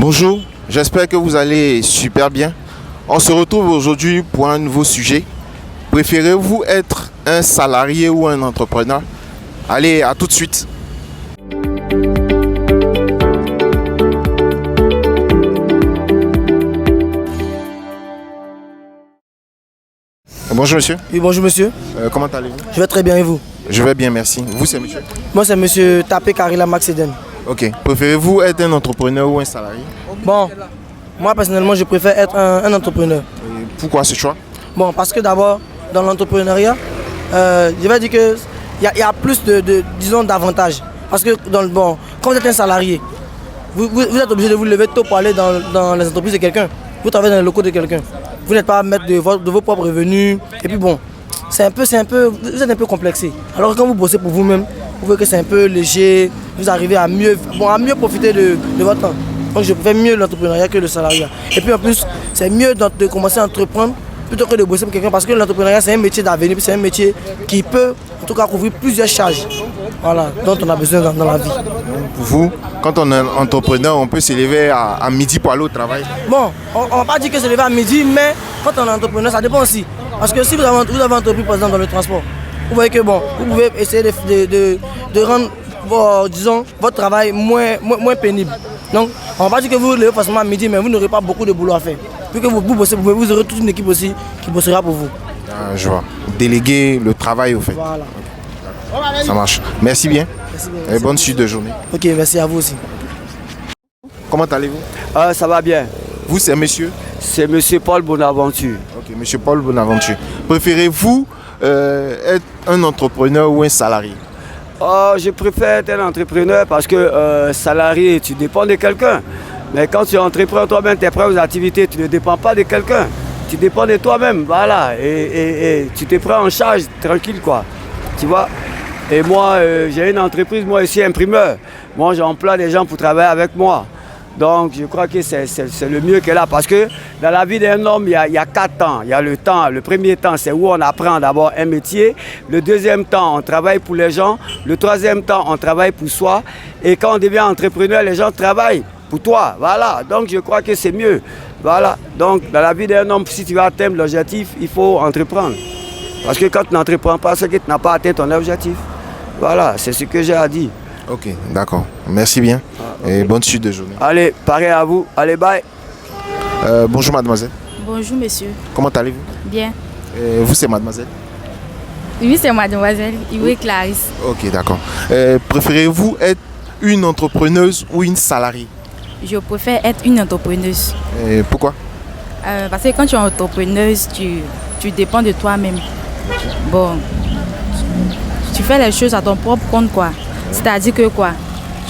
Bonjour, j'espère que vous allez super bien. On se retrouve aujourd'hui pour un nouveau sujet. Préférez-vous être un salarié ou un entrepreneur? Allez, à tout de suite. Bonjour monsieur. Oui, bonjour monsieur. Comment allez-vous? Je vais très bien et vous? Je vais bien, merci. Vous, c'est monsieur? Moi, c'est monsieur Tapé Karila Maxeden. Ok. Préférez-vous être un entrepreneur ou un salarié? Bon, moi personnellement, je préfère être un entrepreneur. Et pourquoi ce choix? Bon, parce que d'abord, dans l'entrepreneuriat, je vais dire qu'il y a plus disons, d'avantages. Parce que, quand vous êtes un salarié, vous êtes obligé de vous lever tôt pour aller dans les entreprises de quelqu'un. Vous travaillez dans les locaux de quelqu'un. Vous n'êtes pas maître de vos propres revenus. Et puis bon, vous êtes un peu complexé. Alors que quand vous bossez pour vous-même, vous voyez que c'est un peu léger, vous arrivez à mieux profiter de votre temps. Donc je préfère mieux l'entrepreneuriat que le salariat. Et puis en plus, c'est mieux de commencer à entreprendre plutôt que de bosser pour quelqu'un, parce que l'entrepreneuriat c'est un métier d'avenir, c'est un métier qui peut en tout cas couvrir plusieurs charges, voilà, dont on a besoin dans la vie. Pour vous, quand on est entrepreneur, on peut se lever à midi pour aller au travail? Bon, on ne va pas dire que se lever à midi, mais quand on est entrepreneur, ça dépend aussi. Parce que si vous avez entrepris par exemple dans le transport, vous voyez que bon, vous pouvez essayer de rendre disons, votre travail moins pénible. Donc, on ne va pas dire que vous vous levez forcément à midi, mais vous n'aurez pas beaucoup de boulot à faire. Vu que vous bossez, vous aurez toute une équipe aussi qui bossera pour vous. Ah, je vois. Déléguer le travail au fait. Voilà. Ça marche. Merci bien. Merci bien. Et bonne suite de journée. Ok, merci à vous aussi. Comment allez-vous? Ça va bien. Vous, c'est monsieur? C'est monsieur Paul Bonaventure. Ok, monsieur Paul Bonaventure. Préférez-vous être un entrepreneur ou un salarié? Je préfère être un entrepreneur parce que salarié, tu dépends de quelqu'un. Mais quand tu entreprends toi-même tes propres activités, tu ne dépends pas de quelqu'un. Tu dépends de toi-même, voilà. Et tu te prends en charge tranquille, quoi. Tu vois? Et moi, j'ai une entreprise, moi aussi imprimeur. Moi, j'emploie des gens pour travailler avec moi. Donc, je crois que c'est le mieux qu'elle a. Parce que dans la vie d'un homme, il y a 4 temps. Il y a le temps. Le premier temps, c'est où on apprend d'abord un métier. Le deuxième temps, on travaille pour les gens. Le troisième temps, on travaille pour soi. Et quand on devient entrepreneur, les gens travaillent pour toi. Voilà. Donc, je crois que c'est mieux. Voilà. Donc, dans la vie d'un homme, si tu veux atteindre l'objectif, il faut entreprendre. Parce que quand tu n'entreprends pas, c'est que tu n'as pas atteint ton objectif. Voilà. C'est ce que j'ai à dire. Ok, d'accord. Merci bien. Et bonne suite de journée. Allez, pareil à vous. Allez, bye. Bonjour mademoiselle. Bonjour monsieur. Comment allez-vous? Bien. Vous, c'est mademoiselle? Oui, c'est mademoiselle Iwe Clarisse. Ok, d'accord. Préférez-vous être une entrepreneuse ou une salariée? Je préfère être une entrepreneuse. Pourquoi? Parce que quand tu es entrepreneuse, tu dépends de toi-même. Bon, tu fais les choses à ton propre compte, quoi. C'est-à-dire que quoi?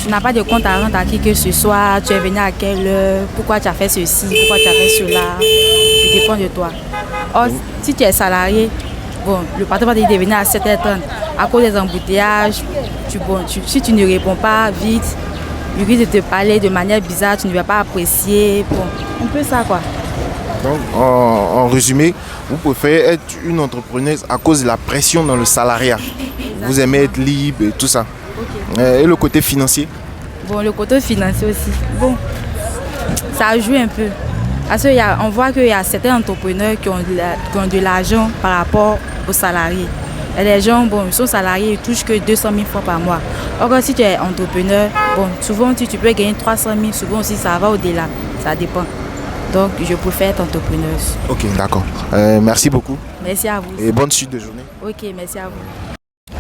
Tu n'as pas de compte à rendre à qui que ce soit, tu es venu à quelle heure, pourquoi tu as fait ceci, pourquoi tu as fait cela, tu dépends de toi. Or, si tu es salarié, bon, le patron va te dire de venir à 7h30, à cause des embouteillages, si tu ne réponds pas vite, il risque de te parler de manière bizarre, tu ne vas pas apprécier, bon, un peu ça quoi. Donc, en résumé, vous préférez être une entrepreneuse à cause de la pression dans le salariat. Exactement. Vous aimez être libre et tout ça. Okay. Et le côté financier? Bon, le côté financier aussi. Bon, ça joue un peu. Parce qu'on voit qu'il y a certains entrepreneurs qui ont de l'argent par rapport aux salariés. Et les gens, bon, ils sont salariés, ils touchent que 200 000 francs par mois. Or, si tu es entrepreneur, bon, souvent tu peux gagner 300 000, souvent aussi ça va au-delà. Ça dépend. Donc, je préfère être entrepreneuse. Ok, d'accord. Merci beaucoup. Merci à vous. Et bonne suite de journée. Ok, merci à vous.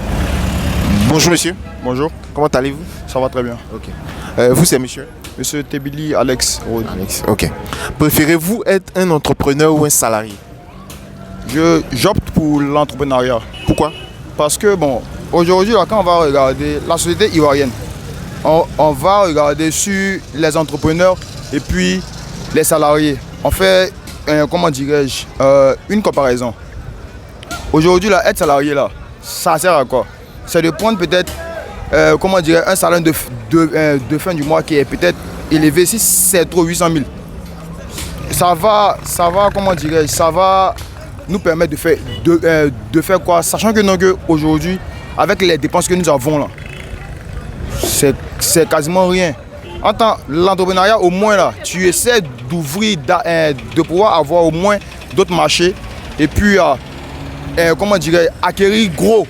Bonjour monsieur. Bonjour. Comment allez-vous? Ça va très bien. Ok. Vous c'est monsieur? Monsieur Tebili Alex. Alex, ok. Préférez-vous être un entrepreneur ou un salarié? J'opte pour l'entrepreneuriat. Pourquoi? Parce que bon, aujourd'hui, quand on va regarder la société ivoirienne, on va regarder sur les entrepreneurs et puis les salariés. On fait, comment dirais-je, une comparaison. Aujourd'hui, là, être salarié, là, ça sert à quoi? C'est de prendre peut-être, comment dirais, un salaire de fin du mois qui est peut-être élevé, si c'est trop 800 000. Ça va, comment dirais-je, ça va nous permettre de faire quoi? Sachant que non, aujourd'hui, avec les dépenses que nous avons là, c'est quasiment rien. l'entrepreneuriat, au moins là, tu essaies d'ouvrir, de pouvoir avoir au moins d'autres marchés et puis, comment dirais, acquérir gros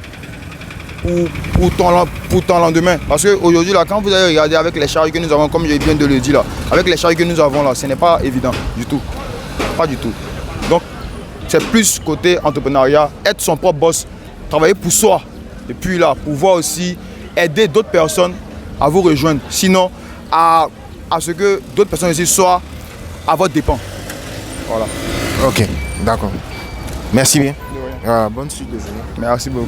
pour ton lendemain. Parce qu'aujourd'hui, quand vous allez regarder avec les charges que nous avons, comme je viens de le dire, là, avec les charges que nous avons là, ce n'est pas évident du tout. Pas du tout. Donc, c'est plus côté entrepreneuriat, être son propre boss, travailler pour soi. Et puis là, pouvoir aussi aider d'autres personnes à vous rejoindre. Sinon, à ce que d'autres personnes aussi soient à votre dépens. Voilà. Ok, d'accord. Merci bien. Bonne suite de journée. Merci beaucoup.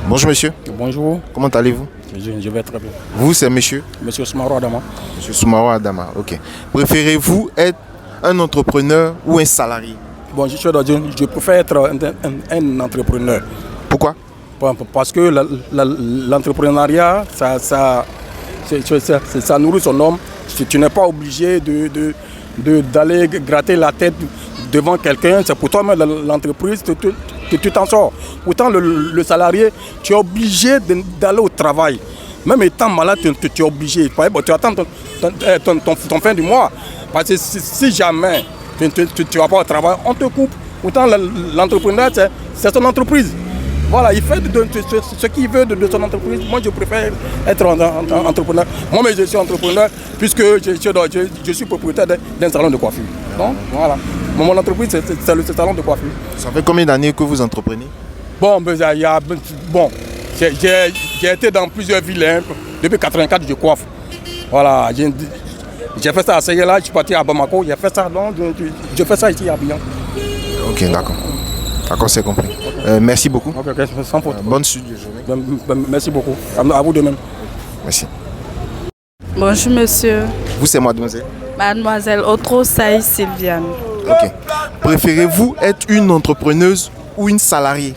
Bonjour monsieur. Bonjour. Comment allez-vous? Je vais très bien. Vous, c'est monsieur? Monsieur Soumaro Adama. Monsieur Soumaro Adama, ok. Préférez-vous être un entrepreneur ou un salarié? Bon, je préfère être un entrepreneur. Pourquoi? Parce que l'entrepreneuriat, ça nourrit son homme. Tu n'es pas obligé d'aller gratter la tête devant quelqu'un. C'est pour toi-même l'entreprise que tu t'en sors. Pourtant, le salarié, tu es obligé d'aller au travail. Même étant malade, tu es obligé. Tu attends ton fin du mois. Parce que si jamais tu ne vas pas au travail, on te coupe. Pourtant, l'entrepreneur, c'est son entreprise. Voilà, il fait ce qu'il veut de son entreprise. Moi, je préfère être entrepreneur. Moi, je suis entrepreneur puisque je suis propriétaire d'un salon de coiffure. Donc, voilà. Mon entreprise, c'est le salon de coiffure. Ça fait combien d'années que vous entreprenez? Bon, j'ai été dans plusieurs villes. Hein. Depuis 1984, je coiffe. Voilà, j'ai fait ça à Seyela, je suis parti à Bamako. J'ai fait ça, donc je fais ça ici à Abidjan. Ok, d'accord. D'accord, c'est compris. Merci beaucoup. Okay, sans faute. Bonne suite de journée. Merci beaucoup. À vous de même. Merci. Bonjour monsieur. Vous, c'est mademoiselle? Mademoiselle Otro Saï Sylviane. Ok. Préférez-vous être une entrepreneuse ou une salariée?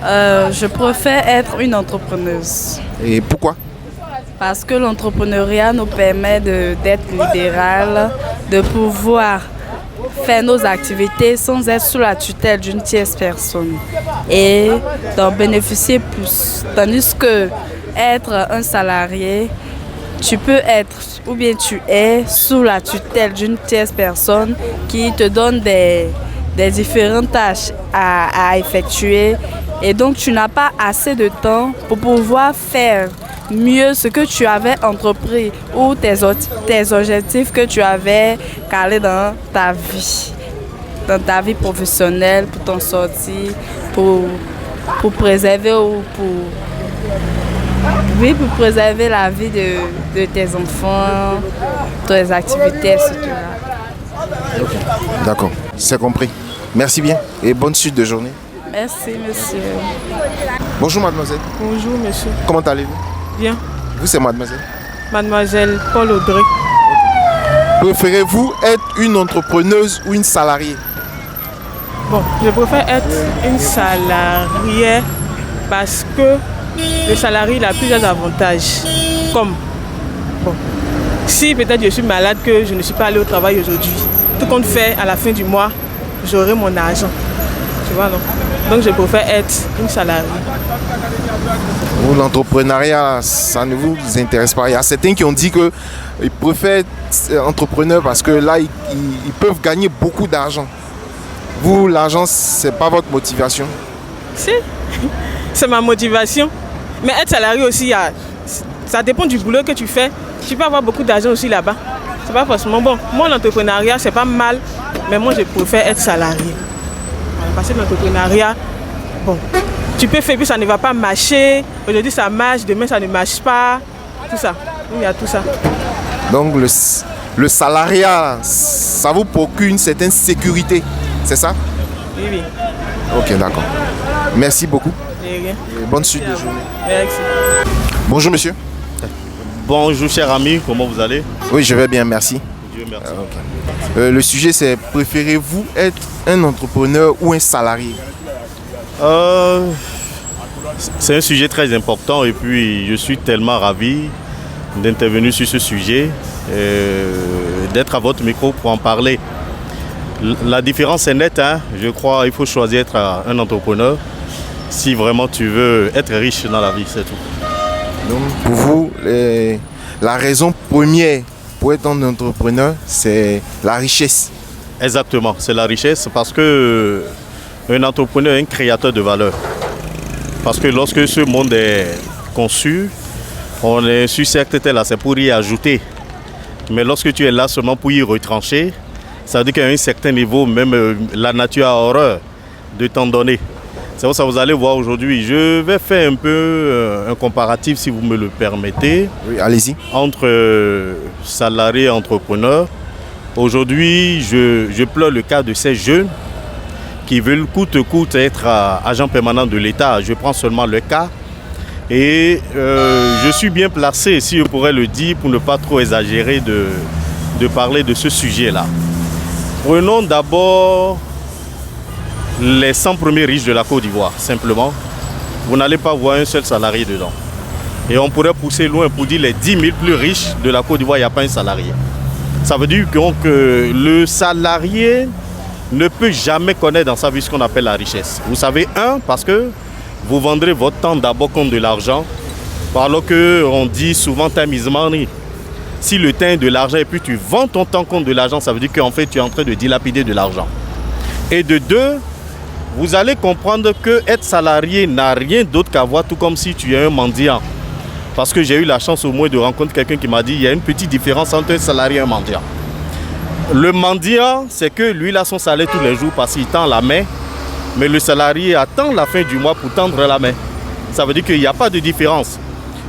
Je préfère être une entrepreneuse. Et pourquoi? Parce que l'entrepreneuriat nous permet d'être libéral, de pouvoir faire nos activités sans être sous la tutelle d'une tierce personne et d'en bénéficier plus. Tandis que être un salarié, tu peux être ou bien tu es sous la tutelle d'une tierce personne qui te donne des différentes tâches à effectuer et donc tu n'as pas assez de temps pour pouvoir faire mieux ce que tu avais entrepris ou tes objectifs que tu avais calés dans ta vie professionnelle, pour t'en sortir, pour préserver ou pour préserver la vie de tes enfants, tes activités, etc. Okay. D'accord, c'est compris. Merci bien et bonne suite de journée. Merci, monsieur. Bonjour, mademoiselle. Bonjour, monsieur. Comment allez-vous? Bien. Vous, c'est mademoiselle? Mademoiselle Paul Audrey. Préférez-vous être une entrepreneuse ou une salariée? Bon, je préfère être une salariée parce que le salarié il a plusieurs avantages. Comme, bon, si peut-être je suis malade, que je ne suis pas allée au travail aujourd'hui, tout compte fait, à la fin du mois, j'aurai mon argent. Tu vois, non? Donc je préfère être une salariée. L'entrepreneuriat, ça ne vous intéresse pas. Il y a certains qui ont dit qu'ils préfèrent être entrepreneurs parce que là, ils peuvent gagner beaucoup d'argent. Vous, l'argent, ce n'est pas votre motivation? Si, c'est ma motivation. Mais être salarié aussi, ça dépend du boulot que tu fais. Tu peux avoir beaucoup d'argent aussi là-bas. C'est pas forcément bon. Moi, l'entrepreneuriat, c'est pas mal, mais moi, je préfère être salarié. Parce que l'entrepreneuriat, bon, tu peux faire, puis ça ne va pas marcher. Aujourd'hui, ça marche, demain, ça ne marche pas. Tout ça. Il y a tout ça. Donc, le salariat, ça vous procure une certaine sécurité, c'est ça? Oui, oui. Ok, d'accord. Merci beaucoup. Et rien. Et bonne suite de journée. Merci. Bonjour, monsieur. Bonjour, cher ami. Comment vous allez? Oui, je vais bien, merci. Dieu merci. Okay. Le sujet, c'est préférez-vous être un entrepreneur ou un salarié? C'est un sujet très important et puis je suis tellement ravi d'intervenir sur ce sujet, d'être à votre micro pour en parler. La différence est nette, hein. Je crois qu'il faut choisir d'être un entrepreneur si vraiment tu veux être riche dans la vie, c'est tout. Donc pour vous, la raison première pour être un entrepreneur, c'est la richesse. Exactement, c'est la richesse parce que un entrepreneur est un créateur de valeur. Parce que lorsque ce monde est conçu, on est sur cette terre là, c'est pour y ajouter. Mais lorsque tu es là seulement pour y retrancher, ça veut dire qu'à un certain niveau, même la nature a horreur de t'en donner. C'est pour ça que vous allez voir aujourd'hui. Je vais faire un peu un comparatif, si vous me le permettez. Oui, allez-y. Entre salariés et entrepreneurs. Aujourd'hui, je pleure le cas de ces jeunes qui veulent coûte que coûte être agents permanents de l'État. Je prends seulement le cas. Et je suis bien placé, si je pourrais le dire, pour ne pas trop exagérer, de parler de ce sujet-là. Prenons d'abord les 100 premiers riches de la Côte d'Ivoire, simplement. Vous n'allez pas voir un seul salarié dedans. Et on pourrait pousser loin pour dire les 10 000 plus riches de la Côte d'Ivoire, il n'y a pas un salarié. Ça veut dire que le salarié ne peut jamais connaître dans sa vie ce qu'on appelle la richesse. Vous savez, parce que vous vendrez votre temps d'abord comme de l'argent, alors qu'on dit souvent time is money. Si le temps est de l'argent et puis tu vends ton temps comme de l'argent, ça veut dire qu'en fait tu es en train de dilapider de l'argent. Et de deux, vous allez comprendre que être salarié n'a rien d'autre qu'à voir tout comme si tu es un mendiant. Parce que j'ai eu la chance au moins de rencontrer quelqu'un qui m'a dit qu'il y a une petite différence entre un salarié et un mendiant. Le mendiant, c'est que lui, il a son salaire tous les jours parce qu'il tend la main. Mais le salarié attend la fin du mois pour tendre la main. Ça veut dire qu'il n'y a pas de différence.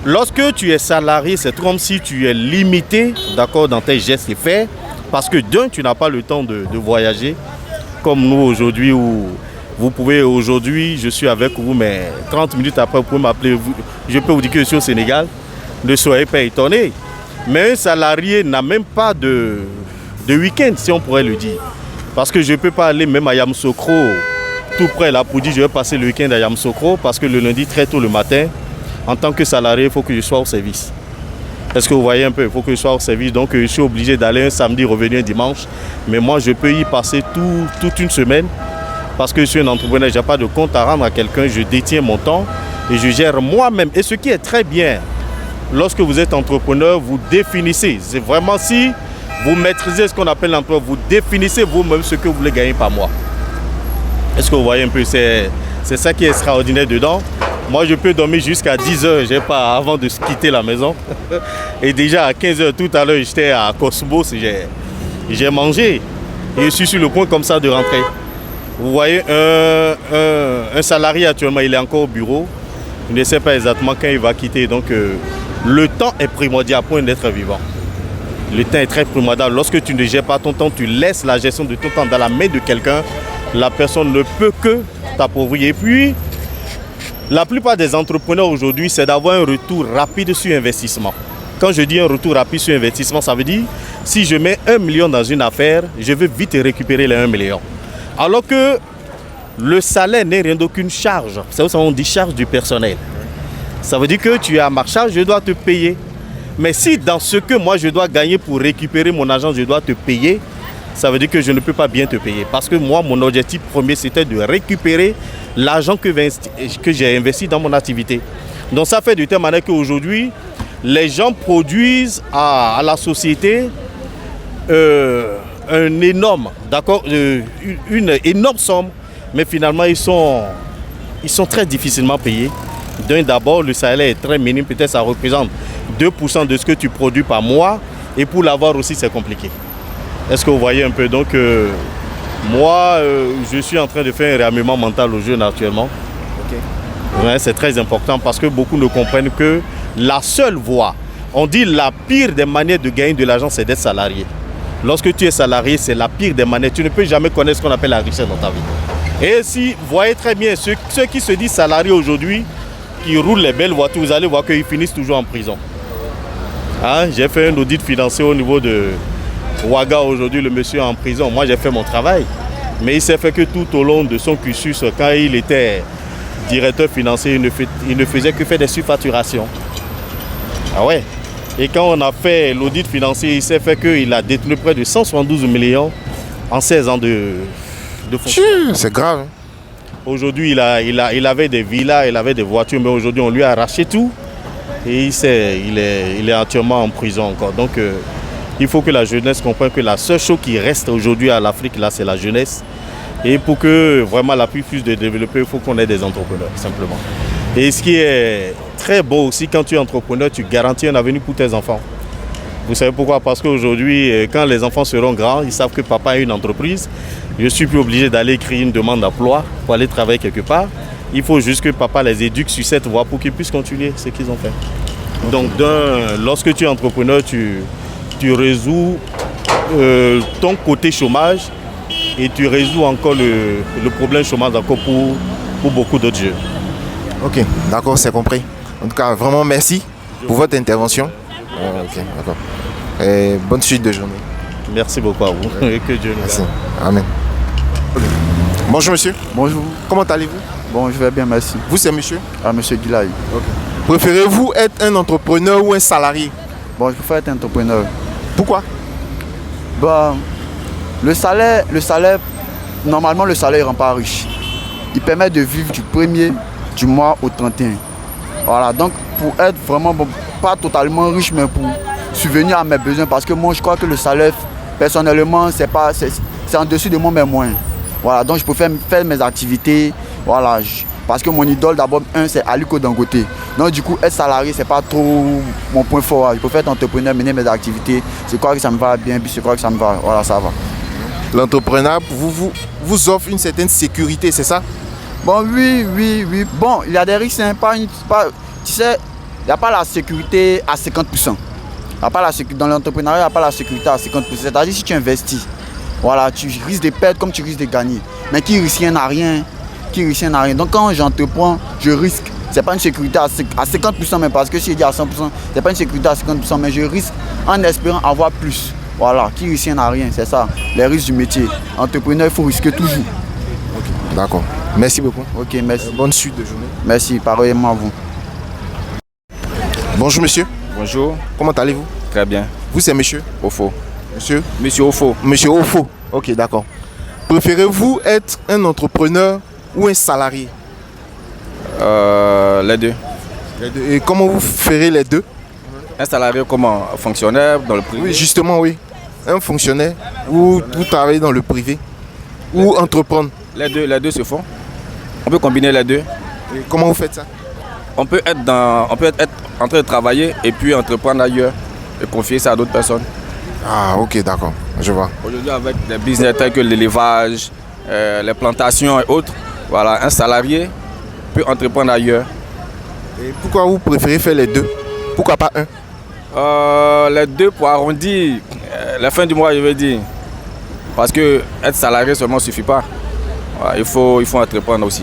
Lorsque tu es salarié, c'est comme si tu es limité, d'accord, dans tes gestes et faits. Parce que d'un, tu n'as pas le temps de voyager. Comme nous aujourd'hui, où vous pouvez, aujourd'hui, je suis avec vous, mais 30 minutes après, vous pouvez m'appeler. Je peux vous dire que je suis au Sénégal. Ne soyez pas étonnés. Mais un salarié n'a même pas de week-end, si on pourrait le dire. Parce que je ne peux pas aller même à Yamoussoukro, tout près là, pour dire je vais passer le week-end à Yamoussoukro, parce que le lundi, très tôt le matin, en tant que salarié, il faut que je sois au service. Est-ce que vous voyez un peu? Il faut que je sois au service. Donc je suis obligé d'aller un samedi, revenir un dimanche. Mais moi, je peux y passer toute une semaine. Parce que je suis un entrepreneur, je n'ai pas de compte à rendre à quelqu'un. Je détiens mon temps et je gère moi-même. Et ce qui est très bien, lorsque vous êtes entrepreneur, vous définissez. C'est vraiment si vous maîtrisez ce qu'on appelle l'emploi, vous définissez vous-même ce que vous voulez gagner par mois. Est-ce que vous voyez un peu? C'est ça qui est extraordinaire dedans. Moi, je peux dormir jusqu'à 10h avant de quitter la maison. Et déjà à 15h tout à l'heure, j'étais à Cosmos, j'ai mangé. Et je suis sur le point comme ça de rentrer. Vous voyez, un salarié actuellement, il est encore au bureau. Il ne sait pas exactement quand il va quitter. Donc, le temps est primordial pour d'être vivant. Le temps est très primordial. Lorsque tu ne gères pas ton temps, tu laisses la gestion de ton temps dans la main de quelqu'un. La personne ne peut que t'appauvrir. Et puis, la plupart des entrepreneurs aujourd'hui, c'est d'avoir un retour rapide sur investissement. Quand je dis un retour rapide sur investissement, ça veut dire si je mets 1 million dans une affaire, je veux vite récupérer les 1 million. Alors que le salaire n'est rien d'aucune charge. C'est ça, on dit charge du personnel. Ça veut dire que tu es à ma charge, je dois te payer. Mais si dans ce que moi je dois gagner pour récupérer mon argent, je dois te payer, ça veut dire que je ne peux pas bien te payer. Parce que moi, mon objectif premier, c'était de récupérer l'argent que j'ai investi dans mon activité. Donc ça fait de telle manière qu'aujourd'hui, les gens produisent à la société une énorme somme, mais finalement, ils sont très difficilement payés. D'abord, le salaire est très minime, peut-être ça représente 2% de ce que tu produis par mois, et pour l'avoir aussi, c'est compliqué. Est-ce que vous voyez un peu? Donc, moi, je suis en train de faire un réarmement mental aux jeunes actuellement. Okay. Ouais, c'est très important parce que beaucoup ne comprennent que la seule voie, on dit la pire des manières de gagner de l'argent, c'est d'être salarié. Lorsque tu es salarié, c'est la pire des manières. Tu ne peux jamais connaître ce qu'on appelle la richesse dans ta vie. Et si vous voyez très bien, ceux qui se disent salariés aujourd'hui, qui roulent les belles voitures, vous allez voir qu'ils finissent toujours en prison. Hein? J'ai fait un audit financier au niveau de Ouaga aujourd'hui, le monsieur est en prison. Moi, j'ai fait mon travail. Mais il s'est fait que tout au long de son cursus, quand il était directeur financier, il ne faisait que faire des surfacturations. Ah ouais. Et quand on a fait l'audit financier, il s'est fait qu'il a détenu près de 172 millions en 16 ans de fonction. C'est grave. Aujourd'hui, il avait des villas, il avait des voitures, mais aujourd'hui, on lui a arraché tout. et il est actuellement en prison encore. Donc il faut que la jeunesse comprenne que la seule chose qui reste aujourd'hui à l'Afrique, là, c'est la jeunesse. Et pour que vraiment l'Afrique puisse se développer, il faut qu'on ait des entrepreneurs, simplement. Et ce qui est très beau aussi, quand tu es entrepreneur, tu garantis un avenir pour tes enfants. Vous savez pourquoi? Parce qu'aujourd'hui, quand les enfants seront grands, ils savent que papa a une entreprise. Je ne suis plus obligé d'aller créer une demande d'emploi pour aller travailler quelque part. Il faut juste que papa les éduque sur cette voie pour qu'ils puissent continuer ce qu'ils ont fait. Donc, lorsque tu es entrepreneur, tu résous ton côté chômage et tu résous encore le problème chômage encore pour beaucoup d'autres jeunes. Ok, d'accord, c'est compris. En tout cas, vraiment merci pour votre intervention. Ok, d'accord. Et bonne suite de journée. Merci beaucoup à vous. Ouais. Que Dieu nous Merci. garde. Amen. Okay. Bonjour monsieur. Bonjour. Comment allez-vous? Bon, je vais bien, merci. Vous c'est monsieur? Ah, monsieur Guilaï. Ok. Préférez-vous être un entrepreneur ou un salarié? Bon, je préfère être entrepreneur. Pourquoi? Bah, le salaire, normalement le salaire ne rend pas riche. Il permet de vivre du 1er du mois au 31. Voilà, donc pour être vraiment, bon, pas totalement riche, mais pour subvenir à mes besoins, parce que moi je crois que le salaire, personnellement, c'est en dessus de moi mes moyens. Voilà, donc je préfère faire mes activités, voilà, parce que mon idole d'abord, c'est Aliko Dangote. Donc du coup, être salarié, c'est pas trop mon point fort. Je préfère être entrepreneur, mener mes activités. Je crois que ça me va bien, puis je crois que ça me va, voilà, ça va. L'entrepreneuriat vous offre une certaine sécurité, c'est ça? Bon, oui. Bon, il y a des risques, hein, tu sais, il n'y a pas la sécurité à 50%. Dans l'entrepreneuriat, il n'y a pas la sécurité à 50%. C'est-à-dire si tu investis, voilà, tu risques de perdre comme tu risques de gagner. Mais qui risque rien n'a rien. Donc quand j'entreprends, je risque. Ce n'est pas une sécurité à 50%, mais parce que si je dis à 100%, ce n'est pas une sécurité à 50%, mais je risque en espérant avoir plus. Voilà, qui risque rien n'a rien, c'est ça, les risques du métier. Entrepreneur, il faut risquer toujours. Okay. D'accord. Merci beaucoup. Ok, merci. Bonne suite de journée. Merci, pareillement à vous. Bonjour monsieur. Bonjour. Comment allez-vous? Très bien. Vous c'est monsieur? Ofo. Monsieur? Monsieur Ofo. Monsieur Ofo. Ok, d'accord. Préférez-vous être un entrepreneur ou un salarié? Les deux. Les deux. Et comment vous ferez les deux? Un salarié comment? Fonctionnaire dans le privé? Oui, justement, oui. Un fonctionnaire ou vous travaillez dans le privé ou entreprendre? Les deux se font. On peut combiner les deux. Et comment vous faites ça? On peut être en train de travailler et puis entreprendre ailleurs et confier ça à d'autres personnes. Ah, ok, d'accord. Je vois. Aujourd'hui, avec des business tels que l'élevage, les plantations et autres, voilà, un salarié peut entreprendre ailleurs. Et pourquoi vous préférez faire les deux? Pourquoi pas un? Les deux pour arrondir la fin du mois, je veux dire. Parce que être salarié seulement ne suffit pas. Voilà, il faut entreprendre aussi.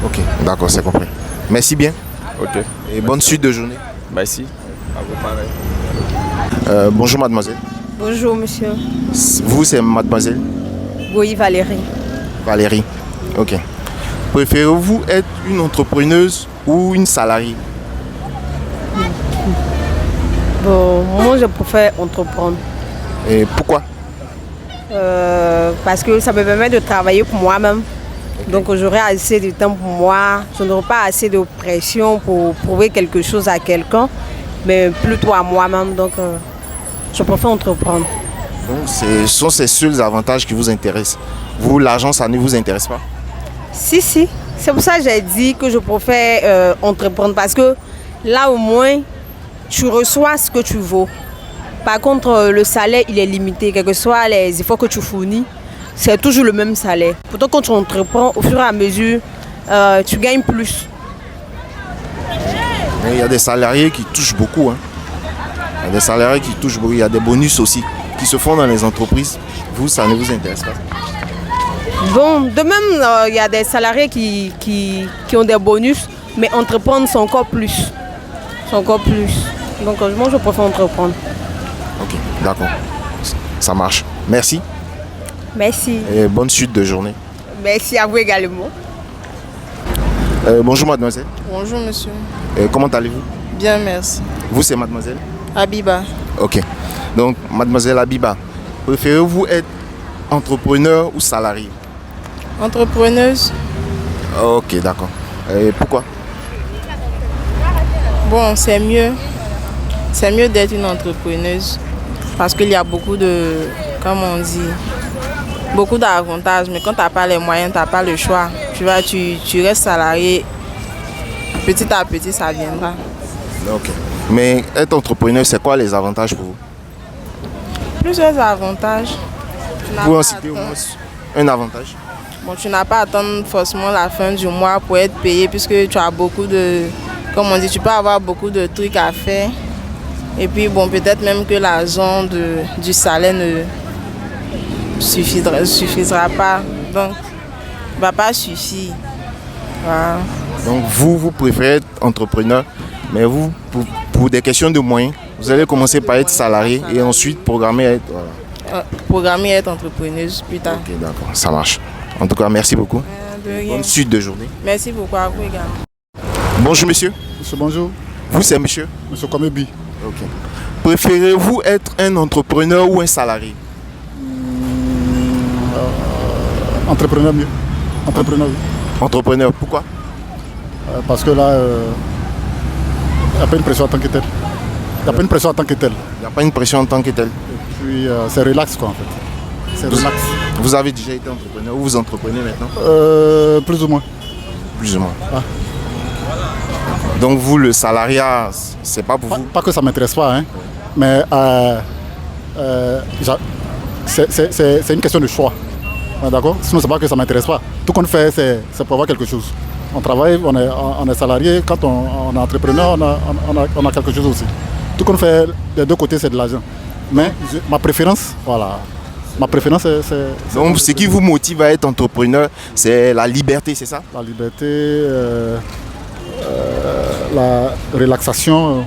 Ok, d'accord, c'est compris. Merci bien. Ok. Et bonne suite de journée. Merci. À vous pareil. Bonjour mademoiselle. Bonjour monsieur. Vous c'est mademoiselle? Oui, Valérie. Valérie. Ok. Préférez-vous être une entrepreneuse ou une salariée? Bon, moi je préfère entreprendre. Et pourquoi? Parce que ça me permet de travailler pour moi-même. Okay. Donc j'aurai assez de temps pour moi. Je n'aurai pas assez de pression pour prouver quelque chose à quelqu'un, mais plutôt à moi-même. Donc je préfère entreprendre. Donc ce sont ces seuls avantages qui vous intéressent. Vous, l'argent, ça ne vous intéresse pas? Si. C'est pour ça que j'ai dit que je préfère entreprendre. Parce que là au moins, tu reçois ce que tu vaux. Par contre, le salaire, il est limité. Quels que soient les efforts que tu fournis, c'est toujours le même salaire. Pourtant, quand tu entreprends, au fur et à mesure, tu gagnes plus. Mais il y a des salariés qui touchent beaucoup. Hein. Il y a des salariés qui touchent beaucoup. Il y a des bonus aussi qui se font dans les entreprises. Vous, ça ne vous intéresse pas? Bon, de même, il y a des salariés qui ont des bonus, mais entreprendre, c'est encore plus. Donc, moi, je préfère entreprendre. Ok, d'accord. Ça marche. Merci. Merci. Et bonne suite de journée. Merci à vous également. Bonjour mademoiselle. Bonjour monsieur. Comment allez-vous? Bien, merci. Vous, c'est mademoiselle? Abiba. Ok. Donc, mademoiselle Abiba, préférez-vous être entrepreneur ou salarié? Entrepreneuse. Ok, d'accord. Et pourquoi? Bon, c'est mieux. C'est mieux d'être une entrepreneuse parce qu'il y a beaucoup de, comme on dit, beaucoup d'avantages. Mais quand tu n'as pas les moyens, tu n'as pas le choix. Tu restes salarié. Petit à petit, ça viendra. Ok. Mais être entrepreneur, c'est quoi les avantages pour vous? Plusieurs avantages. Vous en citez au moins un avantage? Bon, tu n'as pas à attendre forcément la fin du mois pour être payé puisque tu as beaucoup de... Comme on dit, tu peux avoir beaucoup de trucs à faire. Et puis, bon, peut-être même que l'argent du salaire ne suffira pas. Donc, il ne va pas suffire. Voilà. Donc, vous préférez être entrepreneur, mais vous, pour des questions de moyens, vous allez commencer par être salarié et ensuite programmer à être... Voilà. Programmer et être entrepreneuse plus tard. Ok, d'accord, ça marche. En tout cas, merci beaucoup. Bonne suite de journée. Merci beaucoup à vous également. Bonjour monsieur. Monsieur, bonjour. Vous, c'est monsieur? Monsieur Komebi. Ok. Préférez-vous être un entrepreneur ou un salarié? Entrepreneur mieux. Entrepreneur. Entrepreneur, pourquoi? Parce que là, il n'y a pas une pression en tant que telle. Il n'y a pas une pression en tant que telle. Il n'y a pas une pression en tant que telle. Et puis, c'est relax quoi en fait. C'est relax. Vous avez déjà été entrepreneur ou vous entreprenez maintenant? Plus ou moins. Plus ou moins. Ah. Donc vous, le salariat, c'est pas pour vous? Pas que ça ne m'intéresse pas, hein, mais c'est une question de choix. D'accord? Sinon, c'est pas que ça ne m'intéresse pas. Tout qu'on fait, c'est pour avoir quelque chose. On travaille, on est salarié. Quand on est entrepreneur, on a quelque chose aussi. Tout qu'on fait des deux côtés, c'est de l'argent. Mais ma préférence, voilà. Ma préférence, c'est... Donc, ce qui vous motive à être entrepreneur, c'est la liberté, c'est ça? La liberté, la relaxation,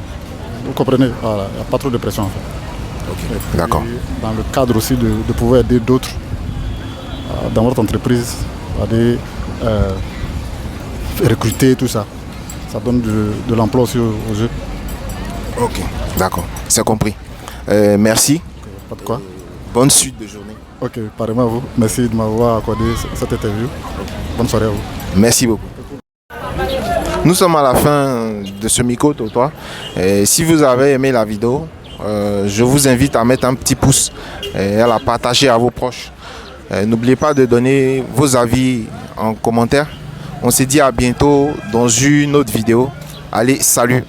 vous comprenez? Voilà, il n'y a pas trop de pression en fait. Okay. D'accord. Dans le cadre aussi de pouvoir aider d'autres dans votre entreprise, aller recruter, tout ça. Ça donne de l'emploi aussi aux jeunes. Ok, d'accord, c'est compris. Merci. Pas de quoi. Bonne suite de journée. Ok, pareillement à vous. Merci de m'avoir accordé cette interview. Bonne soirée à vous. Merci beaucoup. Nous sommes à la fin de ce micro-trottoir. Si vous avez aimé la vidéo, je vous invite à mettre un petit pouce et à la partager à vos proches. N'oubliez pas de donner vos avis en commentaire. On se dit à bientôt dans une autre vidéo. Allez, salut!